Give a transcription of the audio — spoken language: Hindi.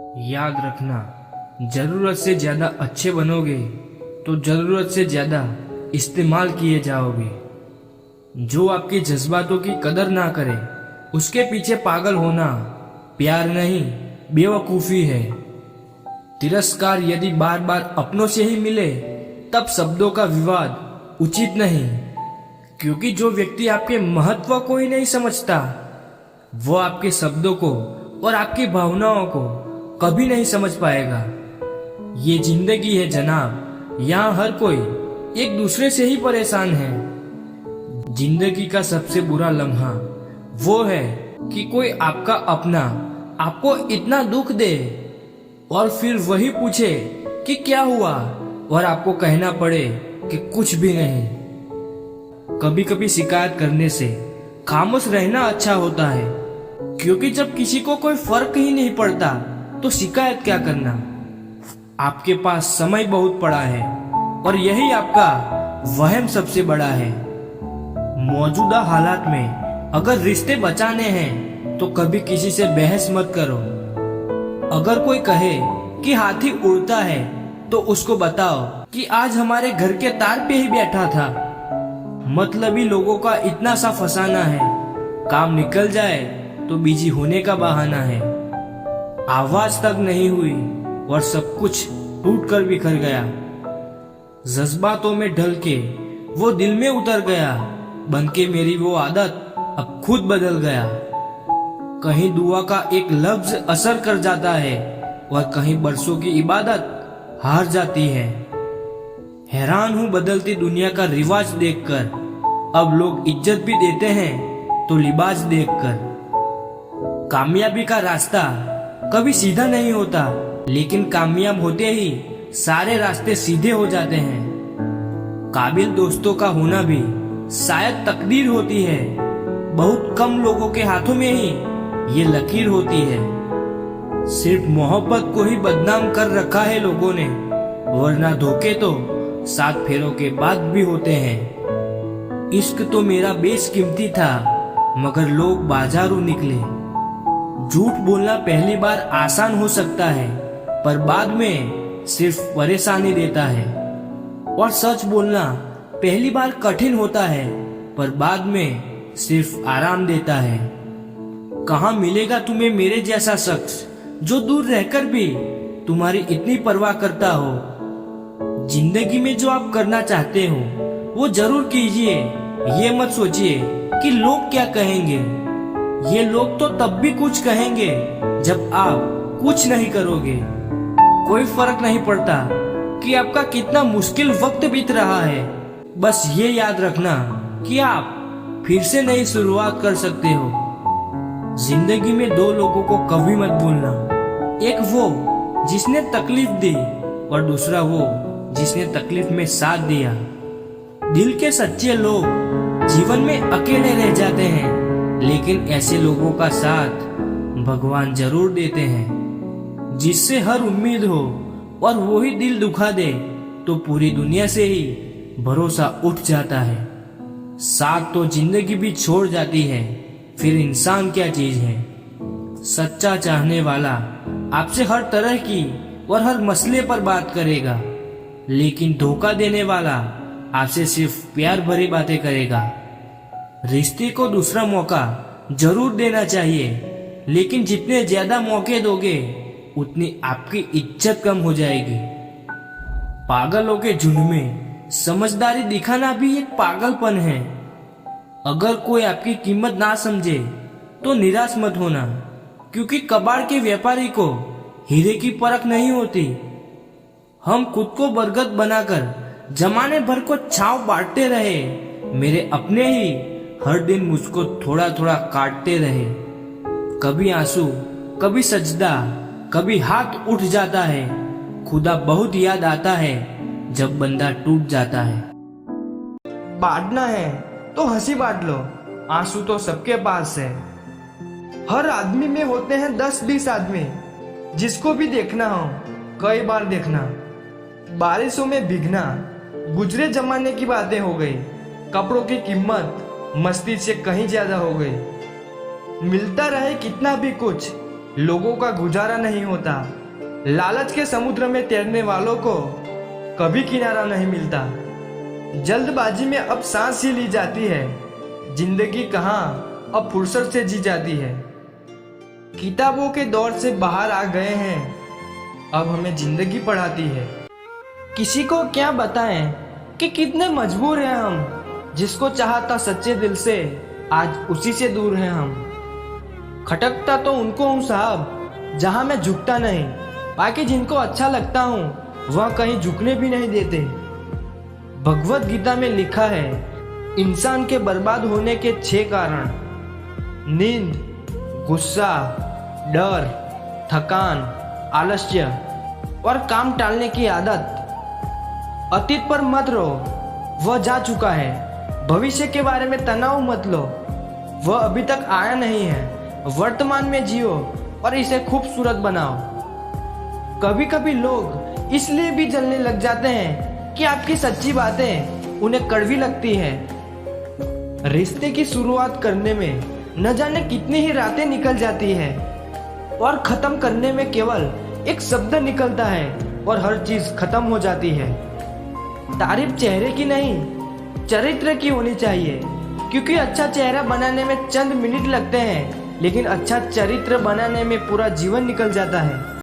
याद रखना, जरूरत से ज्यादा अच्छे बनोगे तो जरूरत से ज्यादा इस्तेमाल किए जाओगे। जो आपके जज्बातों की कदर ना करे उसके पीछे पागल होना प्यार नहीं बेवकूफी है। तिरस्कार यदि बार बार अपनों से ही मिले तब शब्दों का विवाद उचित नहीं, क्योंकि जो व्यक्ति आपके महत्व को ही नहीं समझता वो आपके शब्दों को और आपकी भावनाओं को कभी नहीं समझ पाएगा। ये जिंदगी है जनाब, यहाँ हर कोई एक दूसरे से ही परेशान है। जिंदगी का सबसे बुरा लम्हा वो है कि कोई आपका अपना आपको इतना दुख दे और फिर वही पूछे कि क्या हुआ और आपको कहना पड़े कि कुछ भी नहीं। कभी कभी शिकायत करने से खामोश रहना अच्छा होता है, क्योंकि जब किसी को कोई फर्क ही नहीं पड़ता तो शिकायत क्या करना। आपके पास समय बहुत पड़ा है और यही आपका वहम सबसे बड़ा है। मौजूदा हालात में अगर रिश्ते बचाने हैं तो कभी किसी से बहस मत करो। अगर कोई कहे कि हाथी उड़ता है तो उसको बताओ कि आज हमारे घर के तार पे ही बैठा था। मतलबी लोगों का इतना सा फसाना है, काम निकल जाए तो बिजी होने का बहाना है। आवाज तक नहीं हुई और सब कुछ टूट कर बिखर गया। जज्बातों में ढल के वो दिल में उतर गया, बनके मेरी वो आदत अब खुद बदल गया। कहीं दुआ का एक लफ्ज असर कर जाता है और कहीं बरसों की इबादत हार जाती है। हैरान हूँ बदलती दुनिया का रिवाज देखकर, अब लोग इज्जत भी देते हैं तो लिबास देखकर। कामयाबी का रास्ता कभी सीधा नहीं होता, लेकिन कामयाब होते ही सारे रास्ते सीधे हो जाते हैं। काबिल दोस्तों का होना भी शायद तकदीर होती है, बहुत कम लोगों के हाथों में ही ये लकीर होती है। सिर्फ मोहब्बत को ही बदनाम कर रखा है लोगों ने, वरना धोखे तो 7 फेरों के बाद भी होते हैं। इश्क तो मेरा बेशकीमती था मगर लोग बाजारू निकले। झूठ बोलना पहली बार आसान हो सकता है पर बाद में सिर्फ परेशानी देता है, और सच बोलना पहली बार कठिन होता है पर बाद में सिर्फ आराम देता है। कहाँ मिलेगा तुम्हें मेरे जैसा शख्स जो दूर रहकर भी तुम्हारी इतनी परवाह करता हो। जिंदगी में जो आप करना चाहते हो वो जरूर कीजिए, ये मत सोचिए कि लोग क्या कहेंगे। ये लोग तो तब भी कुछ कहेंगे जब आप कुछ नहीं करोगे। कोई फर्क नहीं पड़ता कि आपका कितना मुश्किल वक्त बीत रहा है, बस ये याद रखना कि आप फिर से नई शुरुआत कर सकते हो। जिंदगी में 2 लोगों को कभी मत भूलना, एक वो जिसने तकलीफ दी और दूसरा वो जिसने तकलीफ में साथ दिया। दिल के सच्चे लोग जीवन में अकेले रह जाते हैं, लेकिन ऐसे लोगों का साथ भगवान जरूर देते हैं। जिससे हर उम्मीद हो और वो ही दिल दुखा दे तो पूरी दुनिया से ही भरोसा उठ जाता है। साथ तो जिंदगी भी छोड़ जाती है, फिर इंसान क्या चीज है। सच्चा चाहने वाला आपसे हर तरह की और हर मसले पर बात करेगा, लेकिन धोखा देने वाला आपसे सिर्फ प्यार भरी बातें करेगा। रिश्ते को दूसरा मौका जरूर देना चाहिए, लेकिन जितने ज्यादा मौके दोगे उतनी आपकी इज्जत कम हो जाएगी। पागलों के झुंड में समझदारी दिखाना भी एक पागलपन है। अगर कोई आपकी कीमत ना समझे तो निराश मत होना, क्योंकि कबाड़ के व्यापारी को हीरे की परख नहीं होती। हम खुद को बरगद बनाकर जमाने भर को छांव बांटते रहे, मेरे अपने ही हर दिन मुझको थोड़ा थोड़ा काटते रहे। कभी आंसू कभी सजदा, कभी हाथ उठ जाता है। खुदा बहुत याद आता है जब बंदा टूट जाता है। बांटना है तो हंसी बांट लो, आंसू तो सबके पास है। हर आदमी में होते हैं 10-20 आदमी, जिसको भी देखना हो कई बार देखना। बारिशों में भीगना गुजरे जमाने की बातें हो गई, कपड़ों की कीमत मस्ती से कहीं ज्यादा हो गई। मिलता रहे कितना भी कुछ, लोगों का गुजारा नहीं होता। लालच के समुद्र में तैरने वालों को कभी किनारा नहीं मिलता। जल्दबाजी में अब सांस ही ली जाती है, जिंदगी कहाँ अब फुर्सत से जी जाती है। किताबों के दौर से बाहर आ गए हैं, अब हमें जिंदगी पढ़ाती है। किसी को क्या बताएं कि कितने मजबूर हैं हम, जिसको चाहता सच्चे दिल से आज उसी से दूर हैं हम। खटकता तो उनको हूँ साहब जहाँ मैं झुकता नहीं, बाकी जिनको अच्छा लगता हूँ वह कहीं झुकने भी नहीं देते। भगवत गीता में लिखा है इंसान के बर्बाद होने के 6 कारण: नींद, गुस्सा, डर, थकान, आलस्य और काम टालने की आदत। अतीत पर मत रो, वह जा चुका है। भविष्य के बारे में तनाव मत लो, वह अभी तक आया नहीं है। वर्तमान में जियो और इसे खूबसूरत बनाओ। कभी कभी लोग इसलिए भी जलने लग जाते हैं कि आपकी सच्ची बातें उन्हें कड़वी लगती हैं। रिश्ते की शुरुआत करने में न जाने कितनी ही रातें निकल जाती है और खत्म करने में केवल एक शब्द निकलता है और हर चीज खत्म हो जाती है। तारीफ चेहरे की नहीं, चरित्र की होनी चाहिए, क्योंकि अच्छा चेहरा बनाने में चंद मिनट लगते हैं, लेकिन अच्छा चरित्र बनाने में पूरा जीवन निकल जाता है।